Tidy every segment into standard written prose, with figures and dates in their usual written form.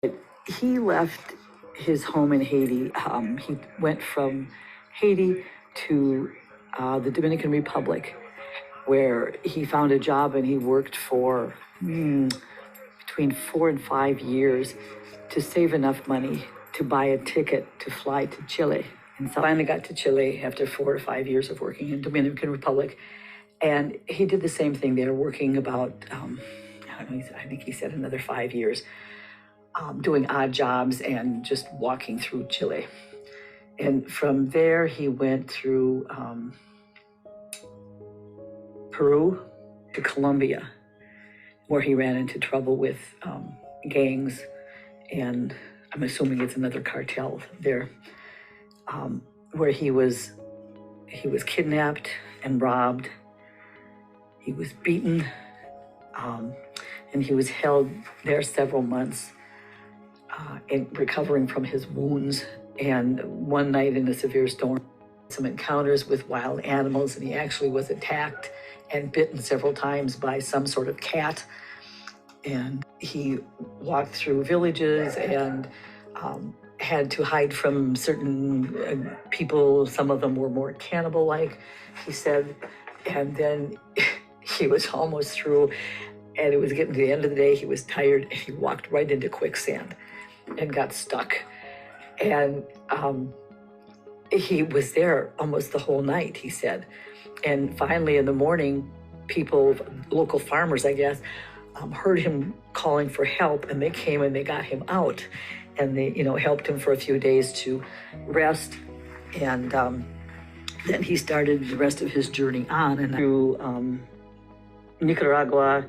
He left his home in Haiti. He went from Haiti to the Dominican Republic, where he found a job and he worked for between 4 and 5 years to save enough money to buy a ticket to fly to Chile. And so finally got to Chile after 4 to 5 years of working in Dominican Republic. And he did the same thing there, working about, I think he said another 5 years, doing odd jobs and just walking through Chile. And from there, he went through Peru to Colombia, where he ran into trouble with gangs, and I'm assuming it's another cartel there, where he was kidnapped and robbed. He was beaten, and he was held there several months, recovering from his wounds. And one night in a severe storm, some encounters with wild animals, and he actually was attacked and bitten several times by some sort of cat. And he walked through villages and had to hide from certain people. Some of them were more cannibal-like, he said. And then he was almost through, and it was getting to the end of the day. He was tired, and he walked right into quicksand and got stuck. And he was there almost the whole night, he said. And finally in the morning, people, local farmers, I guess, heard him calling for help, and they came and they got him out, and they, helped him for a few days to rest. And then he started the rest of his journey on and through Nicaragua,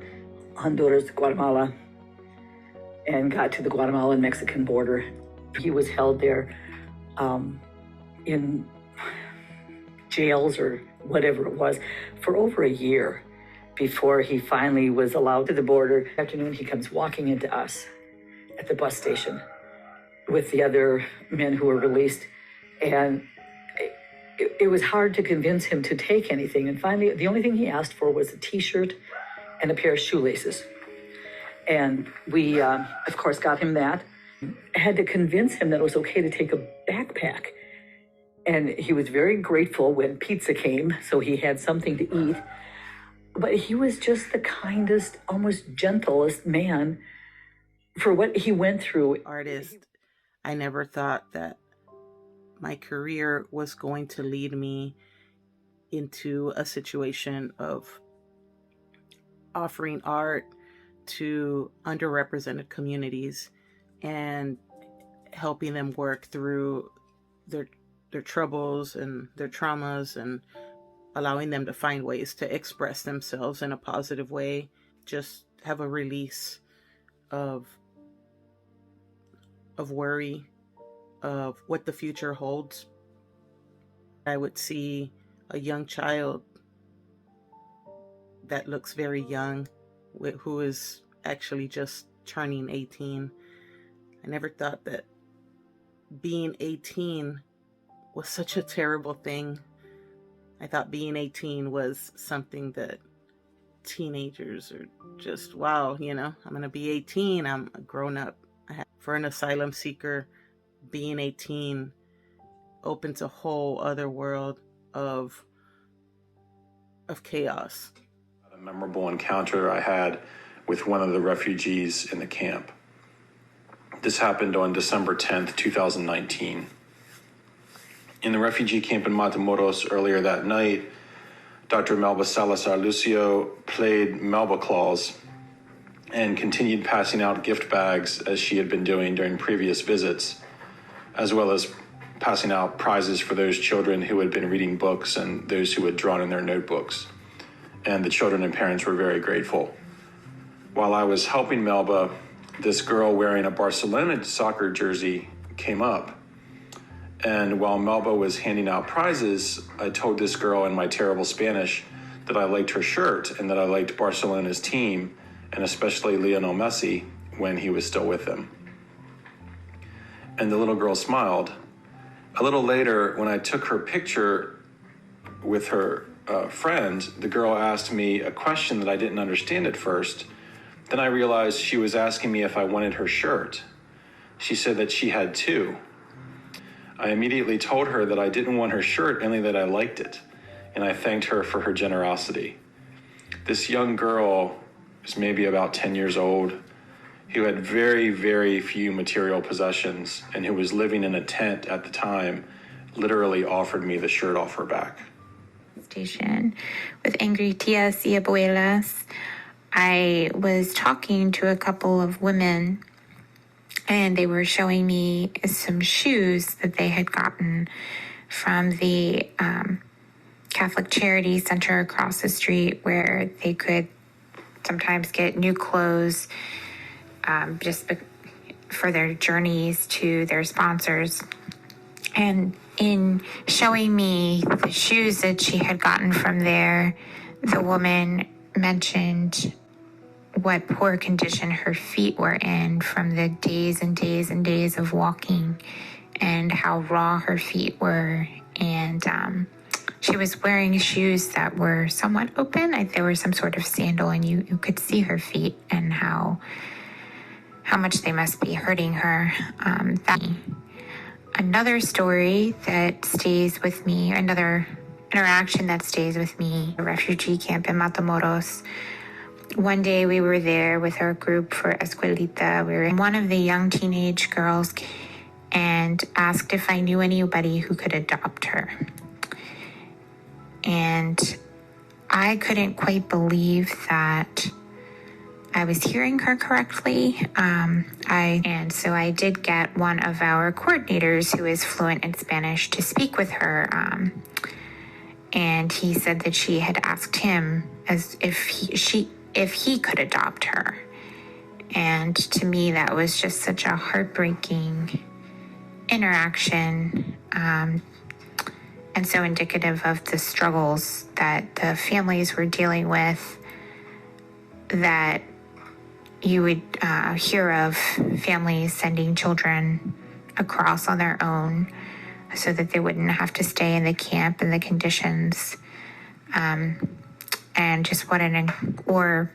Honduras, Guatemala, and got to the Guatemalan-Mexican border. He was held there in jails or whatever it was for over a year before he finally was allowed to the border. Afternoon, he comes walking into us at the bus station with the other men who were released. And it was hard to convince him to take anything. And finally, the only thing he asked for was a T-shirt and a pair of shoelaces. And we, of course, got him that. I had to convince him that it was okay to take a backpack. And he was very grateful when pizza came, so he had something to eat. But he was just the kindest, almost gentlest man for what he went through. Artist, I never thought that my career was going to lead me into a situation of offering art to underrepresented communities and helping them work through their troubles and their traumas, and allowing them to find ways to express themselves in a positive way, just have a release of worry of what the future holds. I would see a young child that looks very young, who is actually just turning 18. I never thought that being 18 was such a terrible thing. I thought being 18 was something that teenagers are just, wow, I'm going to be 18. I'm a grown up. For an asylum seeker, being 18 opens a whole other world of chaos. A memorable encounter I had with one of the refugees in the camp. This happened on December 10th, 2019. In the refugee camp in Matamoros earlier that night, Dr. Melba Salazar Lucio played Melba Claus and continued passing out gift bags as she had been doing during previous visits, as well as passing out prizes for those children who had been reading books and those who had drawn in their notebooks. And the children and parents were very grateful. While I was helping Melba, this girl wearing a Barcelona soccer jersey came up. And while Melba was handing out prizes, I told this girl in my terrible Spanish that I liked her shirt and that I liked Barcelona's team, and especially Lionel Messi when he was still with them. And the little girl smiled. A little later, when I took her picture with her friend, the girl asked me a question that I didn't understand at first. Then I realized she was asking me if I wanted her shirt. She said that she had two. I immediately told her that I didn't want her shirt, only that I liked it, and I thanked her for her generosity. This young girl was maybe about 10 years old, who had very, very few material possessions and who was living in a tent at the time, literally offered me the shirt off her back. Station with Angry Tias y Abuelas. I was talking to a couple of women and they were showing me some shoes that they had gotten from the Catholic Charity Center across the street, where they could sometimes get new clothes for their journeys to their sponsors. And in showing me the shoes that she had gotten from there, the woman mentioned what poor condition her feet were in from the days and days and days of walking, and how raw her feet were. And she was wearing shoes that were somewhat open. They were some sort of sandal, and you could see her feet and how much they must be hurting her. Another story that stays with me, another interaction that stays with me, a refugee camp in Matamoros. One day we were there with our group for Escuelita. One of the young teenage girls and asked if I knew anybody who could adopt her. And I couldn't quite believe that I was hearing her correctly. So I did get one of our coordinators who is fluent in Spanish to speak with her. And he said that she had asked him as if he could adopt her. And to me, that was just such a heartbreaking interaction, and so indicative of the struggles that the families were dealing with, that you would hear of families sending children across on their own so that they wouldn't have to stay in the camp and the conditions, and just or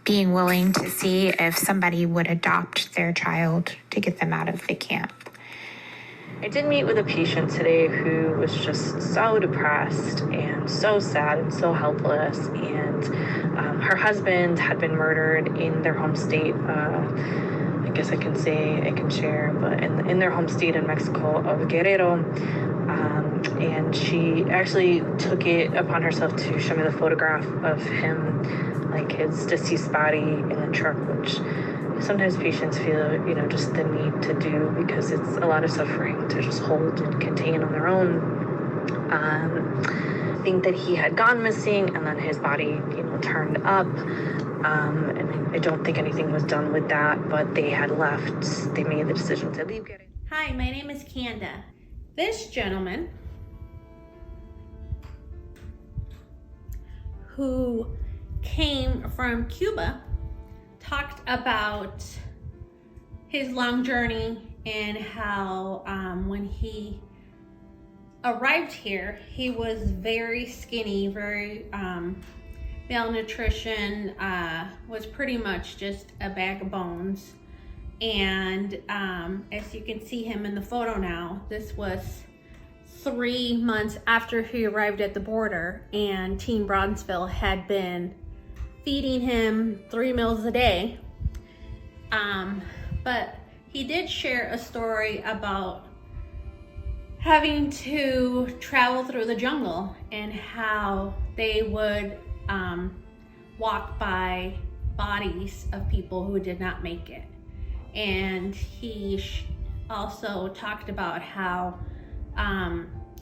being willing to see if somebody would adopt their child to get them out of the camp. I did meet with a patient today who was just so depressed and so sad and so helpless, and her husband had been murdered in their home state. I guess I can share, but in their home state in Mexico of Guerrero. And she actually took it upon herself to show me the photograph of him, like his deceased body in the truck, which sometimes patients feel, just the need to do, because it's a lot of suffering to just hold and contain on their own. I think that he had gone missing, and then his body, turned up. And I don't think anything was done with that, but they had left. They made the decision to leave. Hi, my name is Kanda. This gentleman, who came from Cuba, talked about his long journey and how when he arrived here, he was very skinny, very malnutrition, was pretty much just a bag of bones. And as you can see him in the photo now, this was 3 months after he arrived at the border, and Team Bronzeville had been feeding him 3 meals a day. But he did share a story about having to travel through the jungle and how they would walk by bodies of people who did not make it. And he also talked about how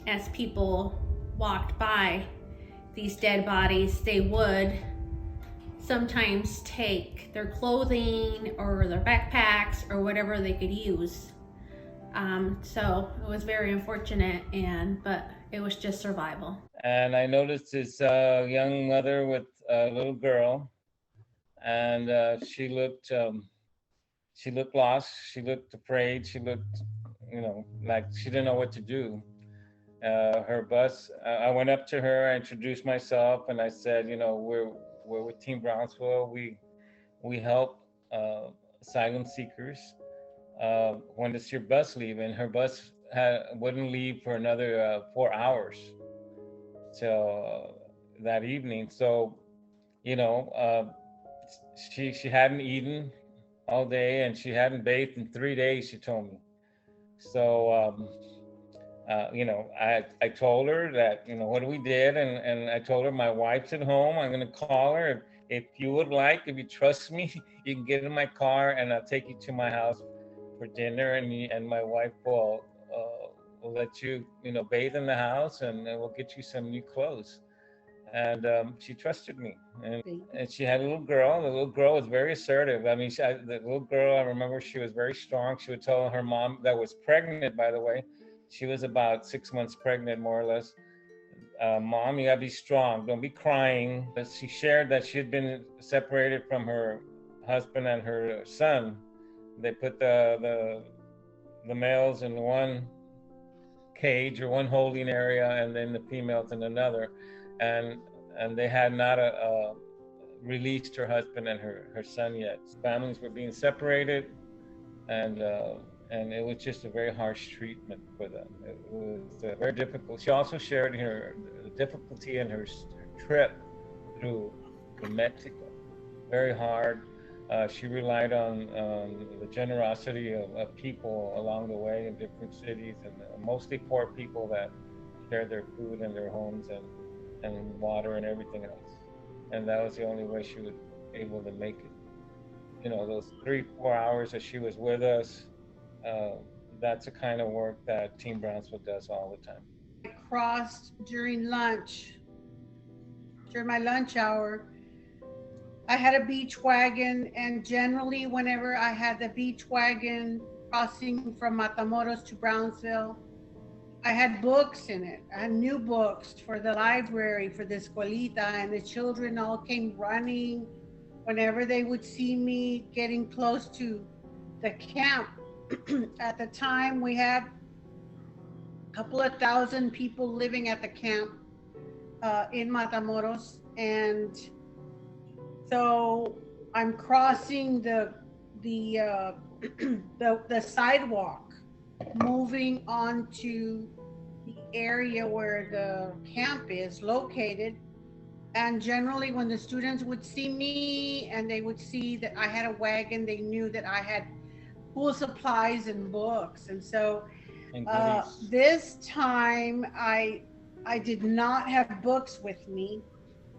as people walked by these dead bodies, they would sometimes take their clothing or their backpacks or whatever they could use. So it was very unfortunate, but it was just survival. And I noticed this young mother with a little girl, and she looked lost. She looked afraid. She looked, like she didn't know what to do. Her bus, I went up to her, I introduced myself, and I said, we're with Team Brownsville. We help asylum seekers, when does your bus leave? And her bus wouldn't leave for another 4 hours till that evening. So, you know, she hadn't eaten all day and she hadn't bathed in 3 days, she told me. So, you know, I told her that, you know, what we did. And I told her my wife's at home. I'm going to call her. If you would like, if you trust me, you can get in my car and I'll take you to my house for dinner. And my wife will let you, you know, bathe in the house and we'll get you some new clothes. And she trusted me, and she had a little girl. The little girl was very assertive. I mean, the little girl, I remember she was very strong. She would tell her mom, that was pregnant, by the way. She was about 6 months pregnant, more or less. Mom, you gotta be strong. Don't be crying. But she shared that she had been separated from her husband and her son. They put the males in one cage or one holding area, and then the females in another. And they had not released her husband and her son yet. Families were being separated, and it was just a very harsh treatment for them. It was very difficult. She also shared the difficulty in her trip through Mexico. Very hard. She relied on the generosity of people along the way in different cities, and mostly poor people that shared their food and their homes and water and everything else. And that was the only way she was able to make it. You know, those 3-4 hours that she was with us, that's the kind of work that Team Brownsville does all the time. I crossed during my lunch hour. I had a beach wagon, and generally whenever I had the beach wagon crossing from Matamoros to Brownsville, I had books in it. I had new books for the library, for the escuelita, and the children all came running whenever they would see me getting close to the camp. At the time, we had a couple of thousand people living at the camp in Matamoros, and so I'm crossing the sidewalk, moving on to the area where the camp is located. And generally when the students would see me and they would see that I had a wagon, they knew that I had school supplies and books. And so this time I did not have books with me.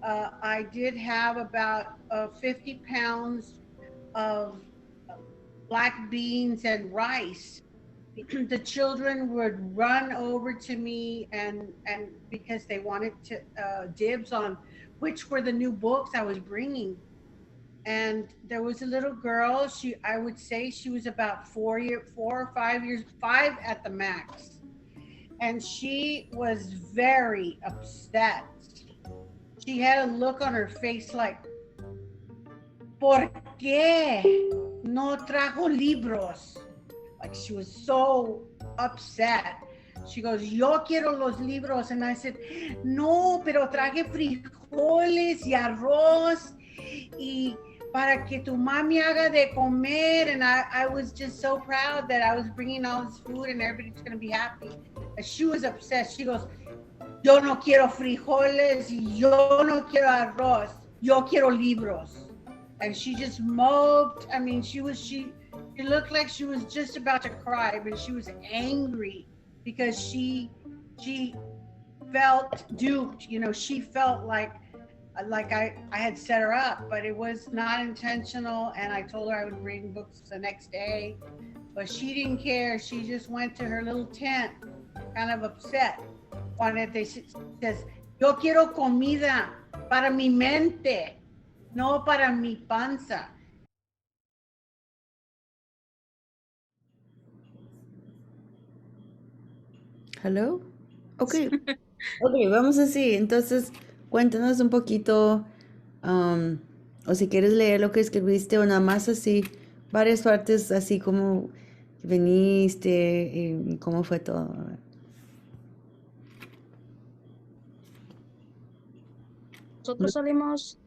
I did have about 50 pounds of black beans and rice. The children would run over to me and because they wanted to dibs on which were the new books I was bringing. And there was a little girl, I would say she was about 4 or 5 years, 5 at the max. And she was very upset. She had a look on her face like, ¿por qué no trajo libros? Like she was so upset. She goes, yo quiero los libros. And I said, no, pero traje frijoles y arroz y para que tu mami haga de comer. And I was just so proud that I was bringing all this food and everybody's going to be happy. And she was upset. She goes, yo no quiero frijoles y yo no quiero arroz. Yo quiero libros. And she just moped. I mean, she looked like she was just about to cry, but she was angry because she felt duped. You know, she felt like I had set her up, but it was not intentional. And I told her I would bring books the next day, but she didn't care. She just went to her little tent, kind of upset. She says, yo quiero comida para mi mente, no para mi panza. ¿Hello? Ok. Ok, vamos así. Entonces, cuéntanos un poquito, o si quieres leer lo que escribiste, o nada más así, varias partes, así como veniste y cómo fue todo. Nosotros salimos,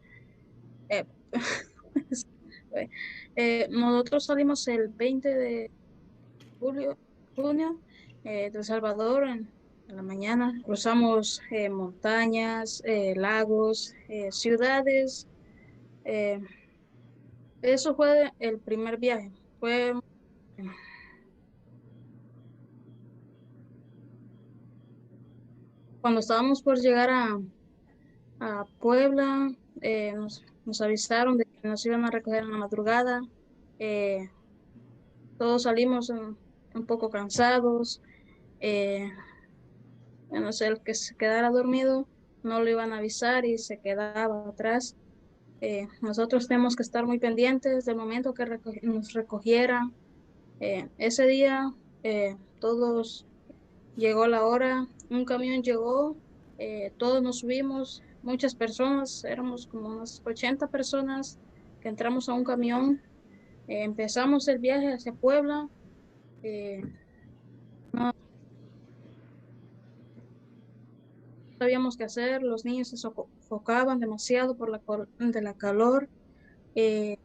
nosotros salimos el 20 julio, junio, de El Salvador en la mañana. Cruzamos montañas, lagos, ciudades. eh, Eso fue el primer viaje. Fue cuando estábamos por llegar a Puebla, nos avisaron de que nos iban a recoger en la madrugada. Eh, Todos salimos un poco cansados. Eh, no sé, el que se quedara dormido no lo iban a avisar y se quedaba atrás. Nosotros tenemos que estar muy pendientes del momento que nos recogieran. Ese día todos llegó la hora, un camión llegó, todos nos subimos, muchas personas, éramos como unas 80 personas que entramos a un camión, empezamos el viaje hacia Puebla. eh, no sabíamos qué hacer, los niños se sofocaban demasiado por de la calor, eh,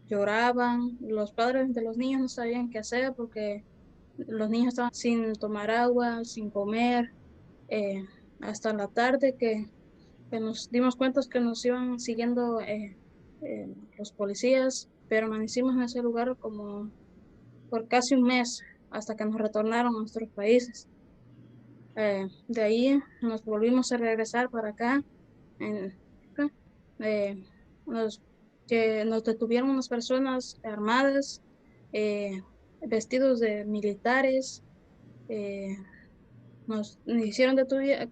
lloraban, los padres de los niños no sabían qué hacer porque los niños estaban sin tomar agua, sin comer, eh, hasta la tarde que nos dimos cuenta que nos iban siguiendo los policías. Permanecimos en ese lugar como por casi un mes hasta que nos retornaron a nuestros países. De ahí nos volvimos a regresar para acá. En, eh, nos, que nos detuvieron unas personas armadas, eh, vestidos de militares. eh, Nos hicieron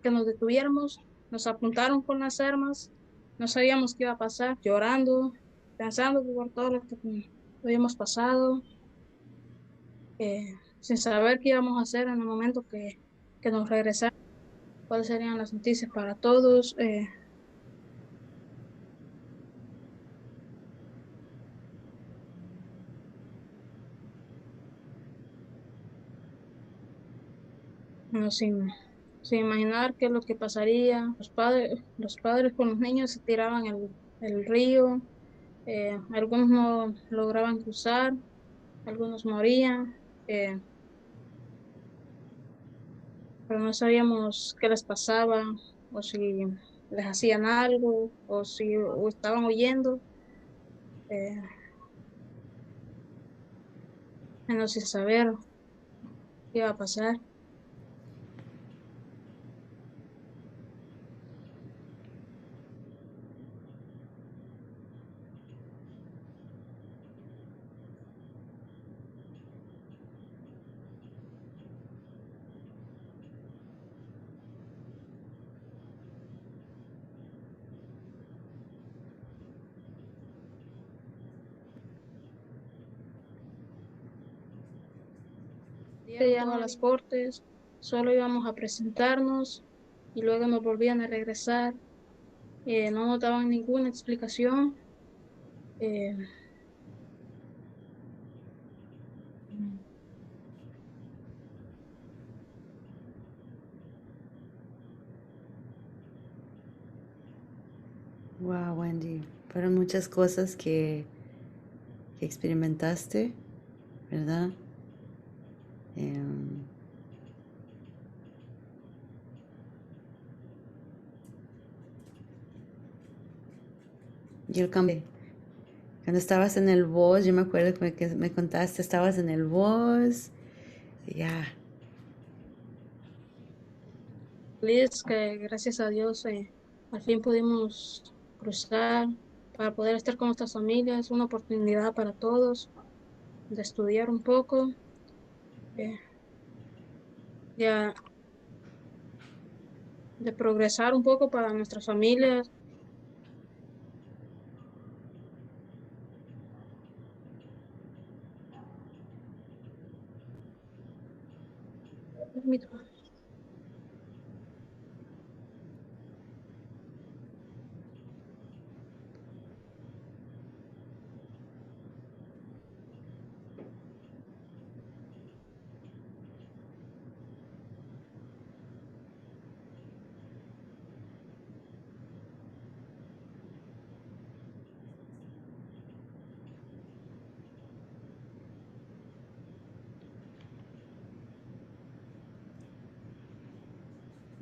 que nos detuviéramos, nos apuntaron con las armas, no sabíamos qué iba a pasar, llorando, pensando por todo lo que habíamos pasado, sin saber qué íbamos a hacer en el momento que nos regresaran, cuáles serían las noticias para todos. No, sin imaginar qué es lo que pasaría. Los padres con los niños se tiraban el río, algunos no lograban cruzar, algunos morían. Pero no sabíamos qué les pasaba, o si les hacían algo, o si o estaban huyendo, eh, menos sin saber qué iba a pasar. Ya no a las cortes, solo íbamos a presentarnos y luego nos volvían a regresar. No nos daban ninguna explicación. eh, Wow, Wendy, fueron muchas cosas que experimentaste, ¿verdad? Em, y el cambio. Cuando estabas en el bus, yo me acuerdo que me contaste, estabas en el bus, y ya, Feliz que gracias a Dios al fin pudimos cruzar para poder estar con nuestras familias, una oportunidad para todos de estudiar un poco. eh, ya de progresar un poco para nuestras familias.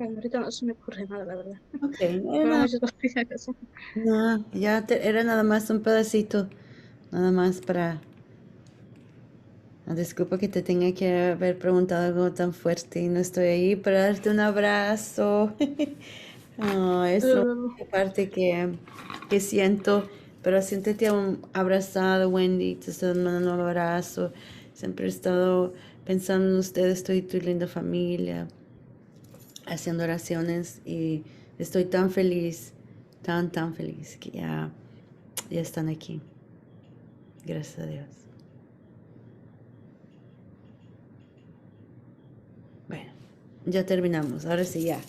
Ahorita no se me ocurre nada, la verdad. Ok, Fueron muchas cosas que hacer. no, era nada más un pedacito, nada más para... Disculpa que te tenga que haber preguntado algo tan fuerte y no estoy ahí para darte un abrazo. Es la única parte que siento, pero siéntete abrazado, Wendy, te estoy dando un abrazo. Siempre he estado pensando en ustedes, estoy tu linda familia, haciendo oraciones y estoy tan feliz, tan feliz que ya están aquí. Gracias a Dios. Bueno, ya terminamos. Ahora sí, ya.